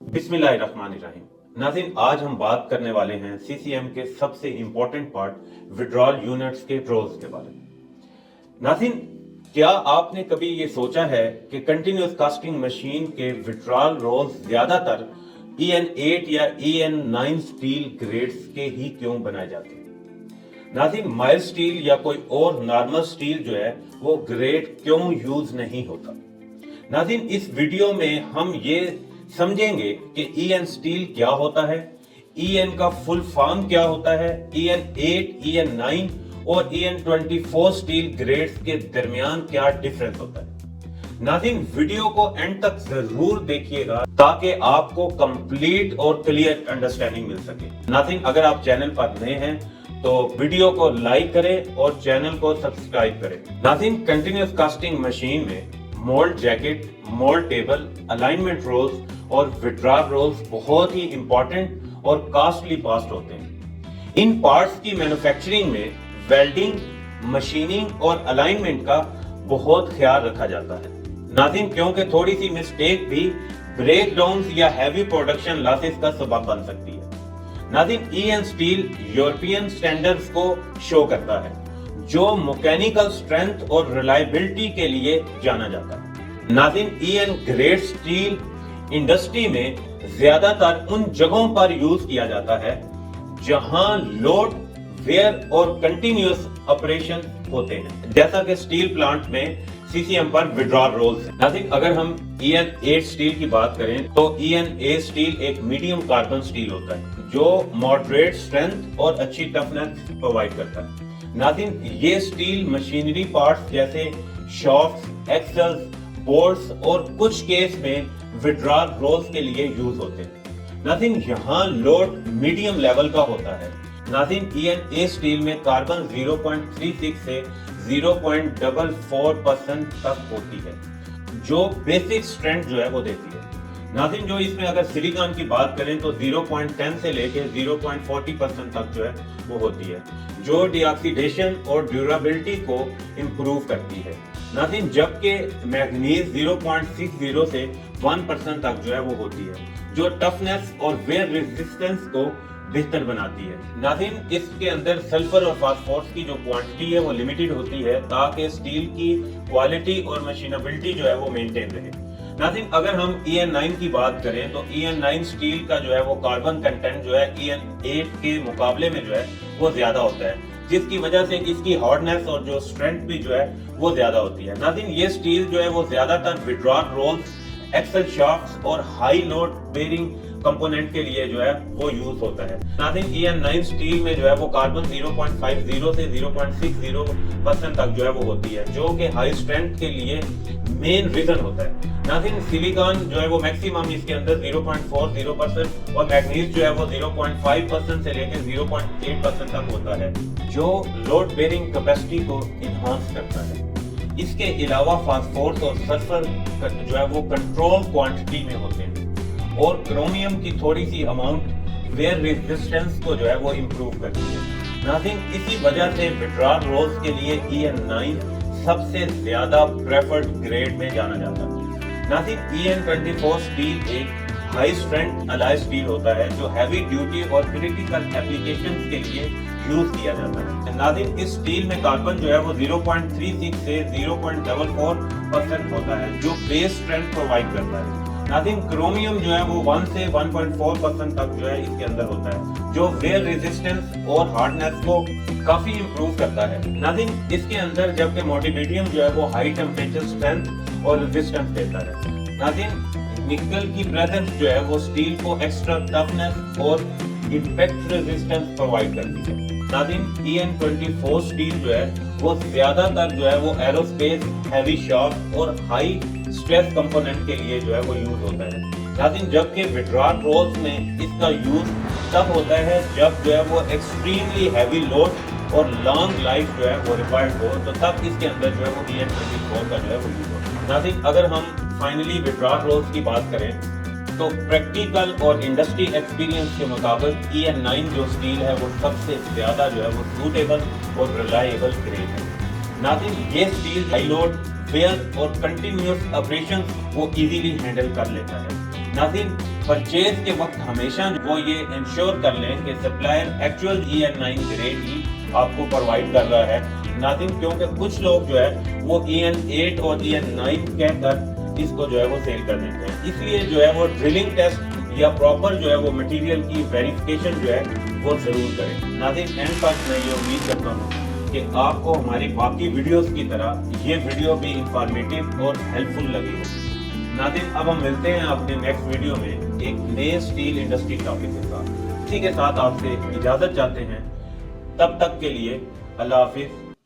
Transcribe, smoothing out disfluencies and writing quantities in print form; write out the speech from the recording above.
बिस्मिल्लाहिर्रहमानिर्रहीम। नाज़रीन, आज हम बात करने वाले हैं सीसीएम के सबसे इंपॉर्टेंट पार्ट विड्रॉल यूनिट्स के ड्रॉज के बारे में। नाज़रीन, क्या आपने कभी ये सोचा है कि कंटिन्यूस कास्टिंग मशीन के विड्रॉल रोल्स ज्यादातर EN8 या EN9 स्टील ग्रेड्स के ही क्यों बनाए जाते हैं? नाज़रीन, माइल्ड स्टील या कोई और नॉर्मल स्टील जो है वो ग्रेड क्यों यूज नहीं होता? नाज़रीन, इस वीडियो में हम ये समझेंगे कि EN स्टील क्या होता है, EN का फुल फॉर्म क्या होता है, EN8, EN9 और EN24 स्टील ग्रेड्स के दरमियान क्या डिफरेंस होता है। नाज़रीन, वीडियो को एंड तक जरूर देखिएगा ताकि आपको कंप्लीट और क्लियर अंडरस्टैंडिंग मिल सके। नाज़रीन, अगर आप चैनल पर नए हैं तो वीडियो को लाइक करें और चैनल को सब्सक्राइब करें। नाज़रीन, कंटिन्यूस कास्टिंग मशीन में mould jacket, mould table, alignment rolls और विड्रॉल रोल्स बहुत ही इंपॉर्टेंट और कॉस्टली पार्ट्स होते हैं। इन पार्ट्स की मैन्युफैक्चरिंग में वेल्डिंग, मशीनिंग और अलाइनमेंट का बहुत ख्याल रखा जाता है। नाज़रीन, क्योंकि थोड़ी सी मिस्टेक भी ब्रेक डाउन या हैवी प्रोडक्शन लॉसेस का सबब बन सकती है। नाज़रीन, EN स्टील यूरोपियन स्टैंडर्ड्स को शो करता है जो मैकेनिकल स्ट्रेंथ और रिलायबिलिटी के लिए जाना जाता है। नाज़रीन, EN ग्रेड स्टील इंडस्ट्री में ज्यादातर उन जगहों पर यूज किया जाता है जहां लोड, वेयर और कंटिन्यूअस ऑपरेशन होते हैं, जैसा कि स्टील प्लांट में CCM पर विड्रॉल रोल्स हैं। नाज़रीन, अगर हम EN8 स्टील की बात करें तो EN8 स्टील एक मीडियम कार्बन स्टील होता है जो मॉडरेट स्ट्रेंथ और अच्छी टफनेस प्रोवाइड करता है। नाज़रीन, ये स्टील मशीनरी पार्ट्स जैसे शॉफ्ट्स, एक्सेल्स, बोर्ड्स और कुछ केस में विड्रॉल रोल्स के लिए यूज होते हैं। नाज़रीन, यहाँ लोड मीडियम लेवल का होता है। नाज़रीन, EN8 स्टील में कार्बन 0.36 से 0.44% तक होती है जो बेसिक स्ट्रेंथ जो है वो देती है। नाज़रीन, जो इसमें अगर सिलिकॉन की बात करें तो 0.10 से लेकर 0.40% तक जो है वो होती है जो डिऑक्सीडेशन और ड्यूरेबिलिटी को इम्प्रूव करती है। नाज़रीन, जबकि मैग्नीज 0.60 से 1% तक जो है वो होती है जो टफनेस और वेयर रेजिस्टेंस को बेहतर बनाती है। नाज़रीन, इसके अंदर सल्फर और फास्फोरस की जो क्वांटिटी है वो लिमिटेड होती है ताकि स्टील की क्वालिटी और मशीनेबिलिटी जो है वो मेंटेन रहे। नाज़रीन, अगर हम EN9 की बात करें तो EN9 स्टील का जो है वो कार्बन कंटेंट जो है EN8 के मुकाबले में जो है वो ज्यादा होता है, जिसकी वजह से इसकी हार्डनेस और जो स्ट्रेंथ भी जो है वो ज्यादा होती है। नाज़रीन, ये स्टील जो है वो ज्यादातर विड्रॉल रोल्स, एक्सल शाफ्ट्स और हाई लोड बेरिंग कंपोनेंट के लिए जो है वो यूज होता है। नाज़रीन, EN9 स्टील में जो है वो कार्बन 0.50 से 0.60% तक जो है वो होती है जो कि हाई स्ट्रेंथ के लिए मेन रीजन होता है। नाज़रीन, सिलिकॉन जो है वो मैक्सिमम इसके अंदर 0.40% और मैग्नीज जो है वो 0.5% से लेकर 0.8% तक होता है जो लोड बेरिंग कैपेसिटी को इनहांस करता है। इसके अलावा फास्फोरस और सल्फर जो है वो कंट्रोल क्वांटिटी में होते हैं और क्रोमियम की थोड़ी सी अमाउंट वेयर रेजिस्टेंस को जो है वो इम्प्रूव करती है। नाज़रीन, इसी वजह से विड्रॉल रोल्स के लिए EN9 सबसे ज्यादा प्रेफर्ड ग्रेड में जाना जाता है। नाज़रीन, EN24 स्टील एक हाई स्ट्रेंथ अलॉय स्टील होता है जो हैवी ड्यूटी और क्रिटिकल एप्लीकेशंस के लिए यूज किया जाता है। नाज़रीन, इस स्टील में कार्बन जो है वो 0.36 से 0.44% होता है जो बेस स्ट्रेंथ प्रोवाइड करता है। नाज़रीन, क्रोमियम जो है वो 1 से 1.4% तक जो है इसके अंदर होता है जो वेयर रेजिस्टेंस और हार्डनेस को काफी इंप्रूव करता है। नाज़रीन, इसके अंदर जबकि मोलिब्डेनम जो है वो हाई टेम्परेचर स्ट्रेंथ और रेजिस्टेंस देता है। नाज़रीन, निकल की प्रेजेंस जो है वो स्टील को एक्स्ट्रा टफनेस और इम्पैक्ट रेजिस्टेंस प्रोवाइड करती है। नाज़रीन, EN24 स्टील जो है वो ज्यादातर जो है वो एरोस्पेस, हैवी शाफ्ट और हाई स्ट्रेस कंपोनेंट के लिए जो है वो यूज होता है। नाज़रीन, जबकि विड्रॉल रोल्स में इसका यूज तब होता है जब जो है वो एक्सट्रीमली हैवी लोड और लॉन्ग लाइफ जो है वो रिक्वायर्ड हो, तो तब इसके अंदर जो है वो EN24 का जो है वो यूज होता है। नाज़रीन, अगर हम फाइनली विड्रॉल रोल्स की बात करें तो प्रैक्टिकल और इंडस्ट्री एक्सपीरियंस के मुताबिक EN9 जो स्टील है वो सबसे ज्यादा जो है वो सूटेबल और रिलायबल ग्रेड है। नाज़रीन, ये स्टील हाई लोड, वेयर और कंटिन्यूअस ऑपरेशन वो इजीली हैंडल कर लेता है। नाज़रीन, परचेज के वक्त हमेशा वो ये इंश्योर कर लें कि सप्लायर एक्चुअल EN9 ग्रेड ही आपको प्रोवाइड कर रहा है। नाज़रीन, क्योंकि कुछ लोग जो है वो EN8 और EN9 कहकर इसको जो है वो सेल कर देते हैं, इसलिए जो है वो ड्रिलिंग टेस्ट या प्रॉपर जो है वो मटेरियल की वेरिफिकेशन जो है वो जरूर करें। नाज़रीन, एंड तक मैं ये उम्मीद करता हूँ कि आपको हमारी बाकी वीडियोस की तरह ये वीडियो भी इंफॉर्मेटिव और हेल्पफुल लगी हो। नाज़रीन, अब हम मिलते हैं अपने नेक्स्ट वीडियो में एक नए स्टील इंडस्ट्री टॉपिक के साथ। इसी के साथ आपसे इजाज़त चाहते हैं। तब तक के लिए अल्लाह हाफिज़।